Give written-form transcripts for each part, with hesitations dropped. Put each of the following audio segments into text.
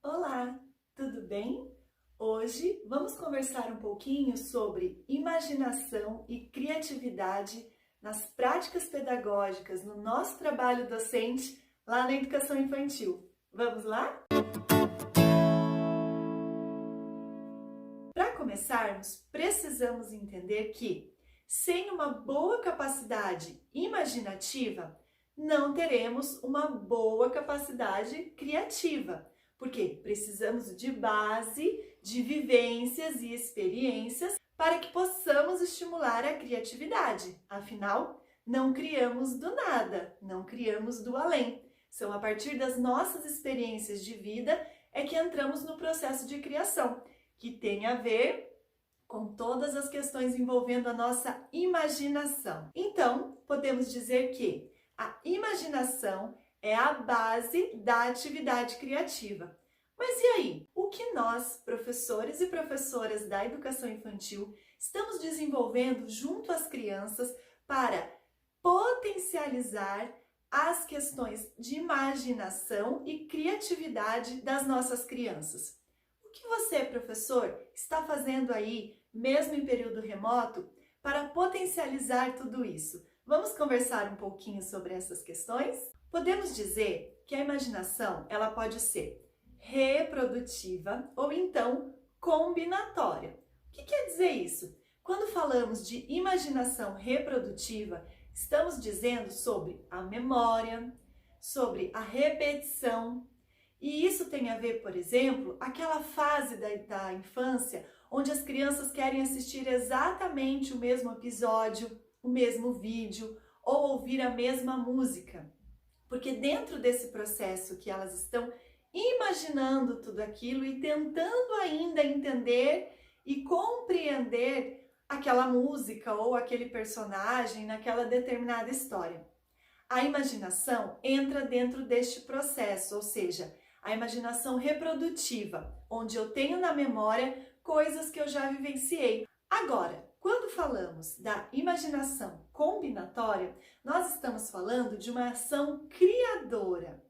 Olá, tudo bem? Hoje vamos conversar um pouquinho sobre imaginação e criatividade nas práticas pedagógicas no nosso trabalho docente lá na educação infantil. Vamos lá? Para começarmos, precisamos entender que, sem uma boa capacidade imaginativa, não teremos uma boa capacidade criativa. Porque precisamos de base, de vivências e experiências para que possamos estimular a criatividade. Afinal, não criamos do nada, não criamos do além. São a partir das nossas experiências de vida é que entramos no processo de criação, que tem a ver com todas as questões envolvendo a nossa imaginação. Então, podemos dizer que a imaginação é a base da atividade criativa. Mas e aí? O que nós, professores e professoras da educação infantil, estamos desenvolvendo junto às crianças para potencializar as questões de imaginação e criatividade das nossas crianças? O que você, professor, está fazendo aí, mesmo em período remoto, para potencializar tudo isso? Vamos conversar um pouquinho sobre essas questões? Podemos dizer que a imaginação ela pode ser reprodutiva ou então combinatória. O que quer dizer isso? Quando falamos de imaginação reprodutiva, estamos dizendo sobre a memória, sobre a repetição. E isso tem a ver, por exemplo, aquela fase da infância onde as crianças querem assistir exatamente o mesmo episódio, o mesmo vídeo ou ouvir a mesma música. Porque dentro desse processo que elas estão imaginando tudo aquilo e tentando ainda entender e compreender aquela música ou aquele personagem naquela determinada história. A imaginação entra dentro deste processo, ou seja, a imaginação reprodutiva, onde eu tenho na memória coisas que eu já vivenciei. Agora, quando falamos da imaginação combinatória, nós estamos falando de uma ação criadora,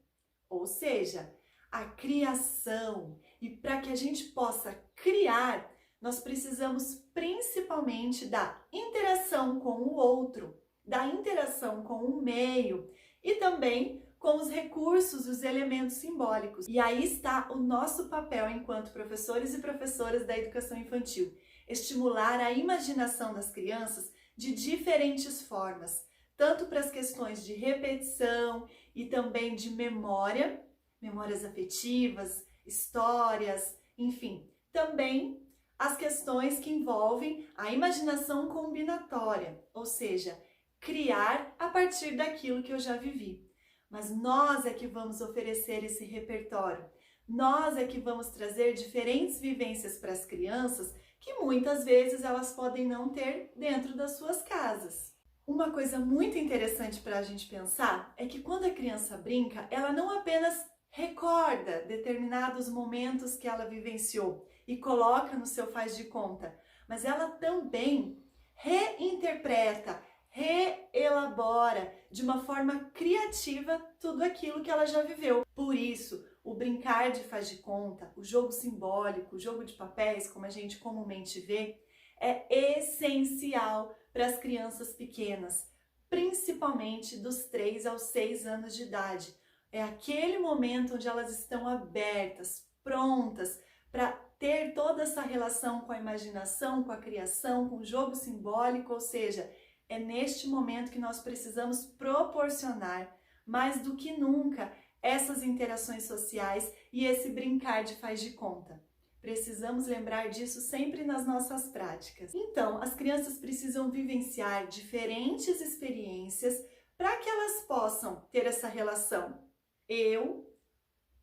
ou seja, a criação. E para que a gente possa criar, nós precisamos principalmente da interação com o outro, da interação com o meio e também com os recursos, os elementos simbólicos. E aí está o nosso papel enquanto professores e professoras da educação infantil, estimular a imaginação das crianças de diferentes formas, tanto para as questões de repetição e também de memórias afetivas, histórias, enfim, também as questões que envolvem a imaginação combinatória, ou seja, criar a partir daquilo que eu já vivi. Mas nós é que vamos oferecer esse repertório, nós é que vamos trazer diferentes vivências para as crianças que muitas vezes elas podem não ter dentro das suas casas. Uma coisa muito interessante para a gente pensar é que quando a criança brinca, ela não apenas recorda determinados momentos que ela vivenciou e coloca no seu faz de conta, mas ela também reinterpreta, reelabora de uma forma criativa tudo aquilo que ela já viveu. Por isso, o brincar de faz de conta, o jogo simbólico, o jogo de papéis, como a gente comumente vê, é essencial para as crianças pequenas, principalmente dos 3 aos 6 anos de idade. É aquele momento onde elas estão abertas, prontas para ter toda essa relação com a imaginação, com a criação, com o jogo simbólico, ou seja, é neste momento que nós precisamos proporcionar, mais do que nunca, essas interações sociais e esse brincar de faz de conta. Precisamos lembrar disso sempre nas nossas práticas. Então, as crianças precisam vivenciar diferentes experiências para que elas possam ter essa relação eu,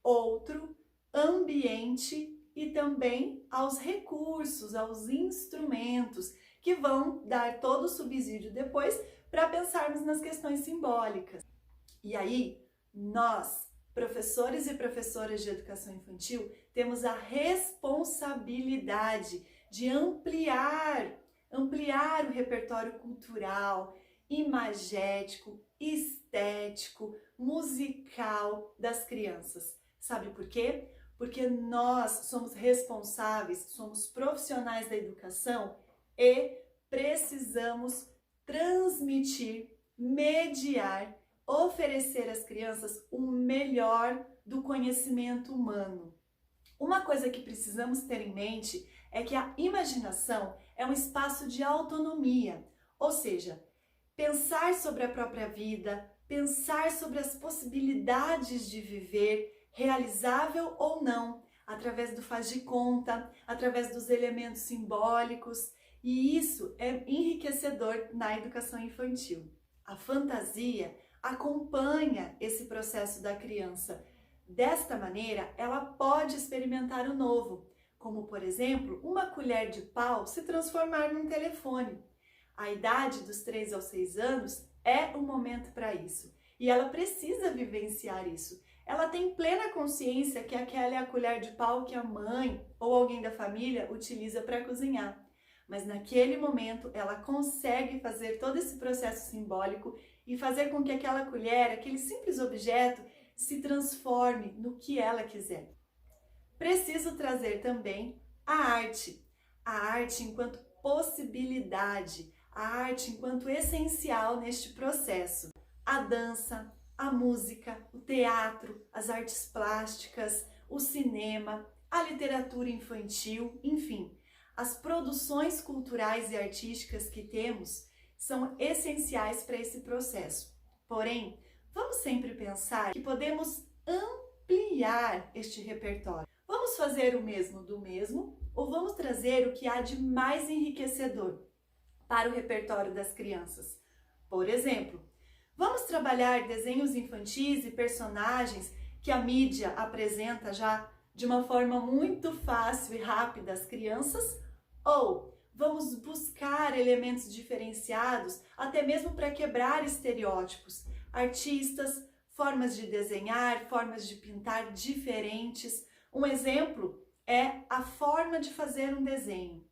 outro, ambiente e também aos recursos, aos instrumentos que vão dar todo o subsídio depois para pensarmos nas questões simbólicas. E aí, nós, professores e professoras de educação infantil, temos a responsabilidade de ampliar o repertório cultural, imagético, estético, musical das crianças. Sabe por quê? porque nós somos responsáveis, somos profissionais da educação e precisamos transmitir, mediar, oferecer às crianças o melhor do conhecimento humano. Uma coisa que precisamos ter em mente é que a imaginação é um espaço de autonomia, ou seja, pensar sobre a própria vida, pensar sobre as possibilidades de viver, realizável ou não, através do faz de conta, através dos elementos simbólicos, e isso é enriquecedor na educação infantil. A fantasia acompanha esse processo da criança. Desta maneira, ela pode experimentar o novo, como, por exemplo, uma colher de pau se transformar num telefone. A idade dos 3 aos 6 anos é o momento para isso, e ela precisa vivenciar isso. Ela tem plena consciência que aquela é a colher de pau que a mãe ou alguém da família utiliza para cozinhar. Mas naquele momento ela consegue fazer todo esse processo simbólico e fazer com que aquela colher, aquele simples objeto, se transforme no que ela quiser. Preciso trazer também a arte enquanto possibilidade, a arte enquanto essencial neste processo. A dança, a música, o teatro, as artes plásticas, o cinema, a literatura infantil, enfim, as produções culturais e artísticas que temos são essenciais para esse processo. Porém, vamos sempre pensar que podemos ampliar este repertório. Vamos fazer o mesmo do mesmo ou vamos trazer o que há de mais enriquecedor para o repertório das crianças? Por exemplo, vamos trabalhar desenhos infantis e personagens que a mídia apresenta já de uma forma muito fácil e rápida às crianças? Ou vamos buscar elementos diferenciados, até mesmo para quebrar estereótipos, artistas, formas de desenhar, formas de pintar diferentes. Um exemplo é a forma de fazer um desenho.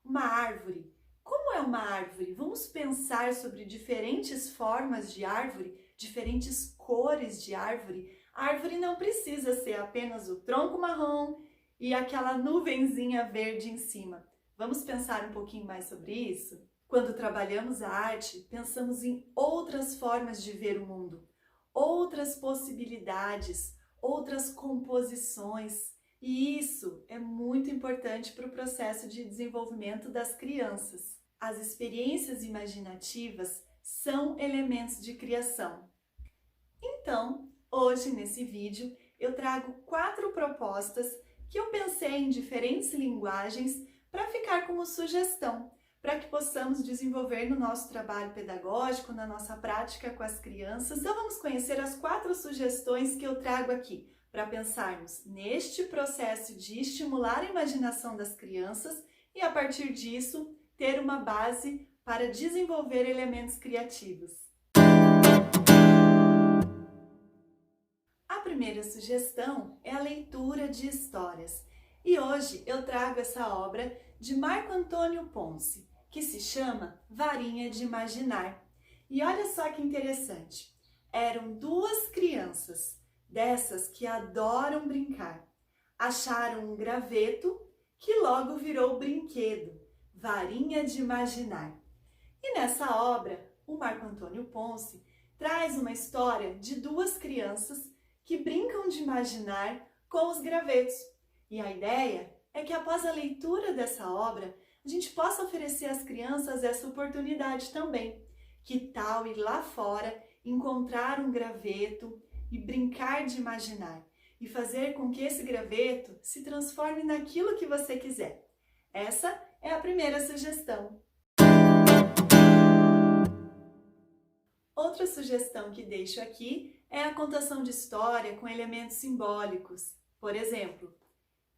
Uma árvore. Como é uma árvore? Vamos pensar sobre diferentes formas de árvore, diferentes cores de árvore. A árvore não precisa ser apenas o tronco marrom e aquela nuvenzinha verde em cima. Vamos pensar um pouquinho mais sobre isso? Quando trabalhamos a arte, pensamos em outras formas de ver o mundo, outras possibilidades, outras composições. E isso é muito importante para o processo de desenvolvimento das crianças. As experiências imaginativas são elementos de criação. Então, hoje nesse vídeo, eu trago 4 propostas que eu pensei em diferentes linguagens para ficar como sugestão, para que possamos desenvolver no nosso trabalho pedagógico, na nossa prática com as crianças. Então vamos conhecer as 4 sugestões que eu trago aqui, para pensarmos neste processo de estimular a imaginação das crianças e, a partir disso, ter uma base para desenvolver elementos criativos. A primeira sugestão é a leitura de histórias. E hoje eu trago essa obra de Marco Antônio Ponce, que se chama Varinha de Imaginar. E olha só que interessante, eram 2 crianças, dessas que adoram brincar. Acharam um graveto que logo virou brinquedo, Varinha de Imaginar. E nessa obra, o Marco Antônio Ponce traz uma história de 2 crianças que brincam de imaginar com os gravetos. E a ideia é que após a leitura dessa obra, a gente possa oferecer às crianças essa oportunidade também. Que tal ir lá fora, encontrar um graveto e brincar de imaginar e fazer com que esse graveto se transforme naquilo que você quiser. Essa é a primeira sugestão. Outra sugestão que deixo aqui é a contação de história com elementos simbólicos. Por exemplo,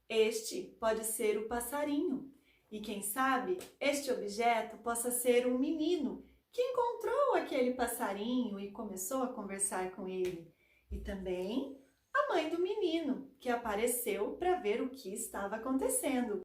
este pode ser o passarinho e quem sabe este objeto possa ser um menino que encontrou aquele passarinho e começou a conversar com ele. E também a mãe do menino, que apareceu para ver o que estava acontecendo.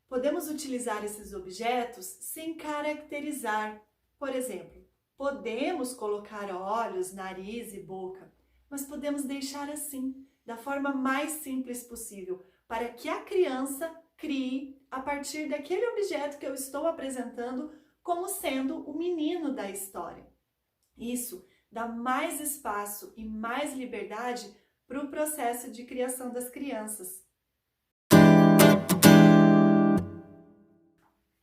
Podemos utilizar esses objetos sem caracterizar. Por exemplo, podemos colocar olhos, nariz e boca, mas podemos deixar assim, da forma mais simples possível, para que a criança crie a partir daquele objeto que eu estou apresentando como sendo o menino da história. Isso dá mais espaço e mais liberdade para o processo de criação das crianças.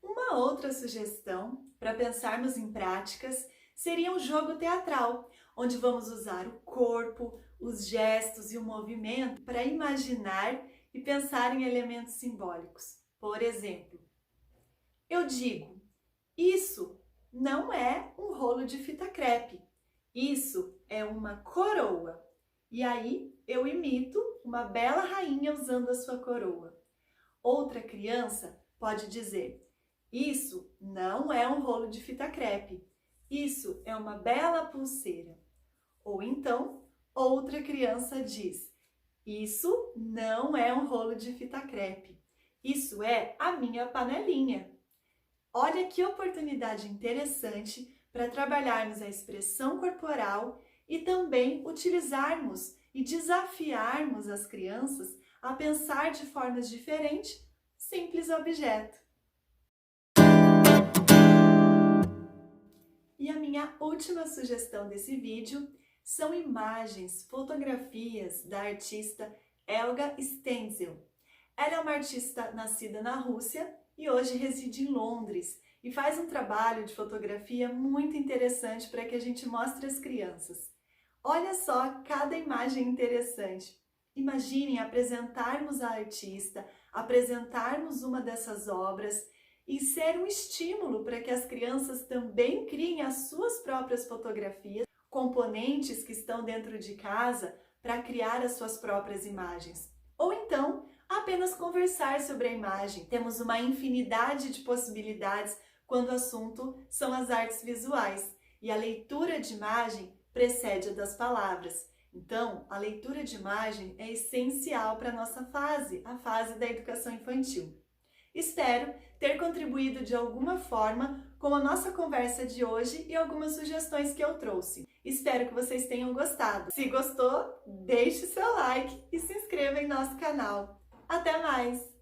Uma outra sugestão para pensarmos em práticas seria um jogo teatral, onde vamos usar o corpo, os gestos e o movimento para imaginar e pensar em elementos simbólicos. Por exemplo, eu digo, isso não é um rolo de fita crepe, isso é uma coroa. E aí eu imito uma bela rainha usando a sua coroa. Outra criança pode dizer, isso não é um rolo de fita crepe, isso é uma bela pulseira. Ou então, outra criança diz, isso não é um rolo de fita crepe, isso é a minha panelinha. Olha que oportunidade interessante para trabalharmos a expressão corporal e também utilizarmos e desafiarmos as crianças a pensar de formas diferentes, simples objeto. E a minha última sugestão desse vídeo são imagens, fotografias da artista Helga Stenzel. Ela é uma artista nascida na Rússia e hoje reside em Londres e faz um trabalho de fotografia muito interessante para que a gente mostre às crianças. Olha só cada imagem interessante. Imaginem apresentarmos a artista, apresentarmos uma dessas obras e ser um estímulo para que as crianças também criem as suas próprias fotografias, componentes que estão dentro de casa para criar as suas próprias imagens. Ou então, apenas conversar sobre a imagem. Temos uma infinidade de possibilidades quando o assunto são as artes visuais. E a leitura de imagem precede a das palavras. Então, a leitura de imagem é essencial para a nossa fase, a fase da educação infantil. Espero ter contribuído de alguma forma com a nossa conversa de hoje e algumas sugestões que eu trouxe. Espero que vocês tenham gostado. Se gostou, deixe seu like e se inscreva em nosso canal. Até mais!